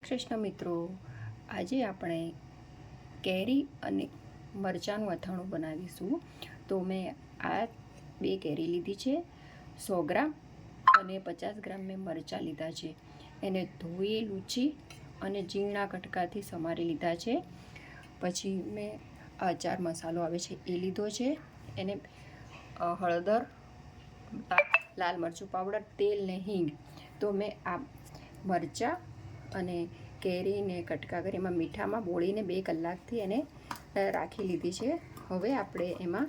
કૃષ્ણ મિત્રો, આજે આપણે કેરી અને મરચાંનું અથાણું બનાવીશું. તો મેં આ 2 કેરી લીધી છે, 100 ગ્રામ, અને 50 ગ્રામ મેં મરચાં લીધા છે. એને ધોઈ લૂછી અને ઝીણા કટકાથી સમારી લીધા છે. પછી મેં ચાર મસાલો આવે છે એ લીધો છે. એને હળદર, લાલ મરચું પાવડર, તેલ ને હિંગ. તો મેં આ મરચાં અને કેરીને કટકા કરી એમાં મીઠામાં બોળીને 2 કલાકથી એને રાખી લીધી છે. હવે આપણે એમાં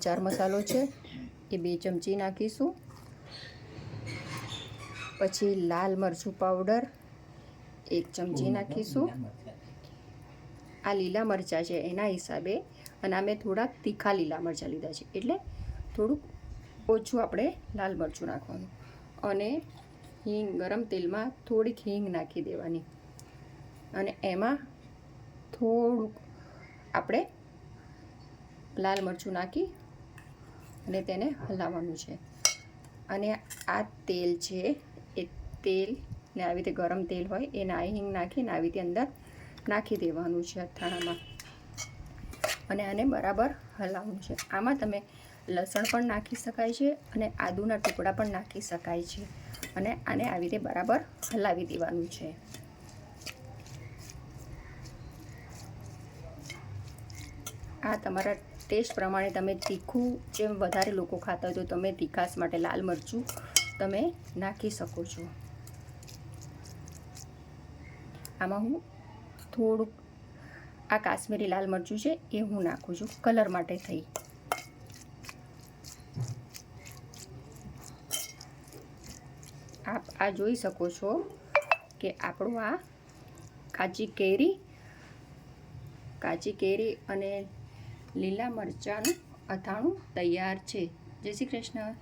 ચાર મસાલો છે એ 2 ચમચી નાખીશું. પછી લાલ મરચું પાવડર 1 ચમચી નાખીશું. આ લીલા મરચાં છે એના હિસાબે, અને આ મેં થોડા તીખા લીલા મરચાં લીધા છે એટલે થોડુંક ઓછું આપણે લાલ મરચું નાખવાનું. અને હિંગ, ગરમ તેલમાં થોડીક હિંગ નાખી દેવાની, અને એમાં થોડુંક આપણે લાલ મરચું નાખી અને તેને હલાવવાનું છે. અને આ તેલ છે એ તેલને આવી રીતે ગરમ તેલ હોય એને આ હિંગ નાખીને આવી રીતે અંદર નાખી દેવાનું છે અથાણામાં, અને આને બરાબર હલાવવાનું છે. આમાં તમે લસણ પણ નાખી શકાય છે અને આદુના ટુકડા પણ નાખી શકાય છે. અને આને આવી રીતે બરાબર હલાવી દેવાનું છે. આ તમારા ટેસ્ટ પ્રમાણે તમે તીખું જેમ વધારે લોકો ખાતા હોય તો તમે તીખાશ માટે લાલ મરચું તમે નાખી શકો છો. આમાં હું થોડુંક આ કાશ્મીરી લાલ મરચું છે એ હું નાખું છું કલર માટે થઈ. આપ આ જોઈ શકો છો કે આપણું આ કાચી કેરી અને લીલા મરચાંનું અથાણું તૈયાર છે. જય શ્રી કૃષ્ણ.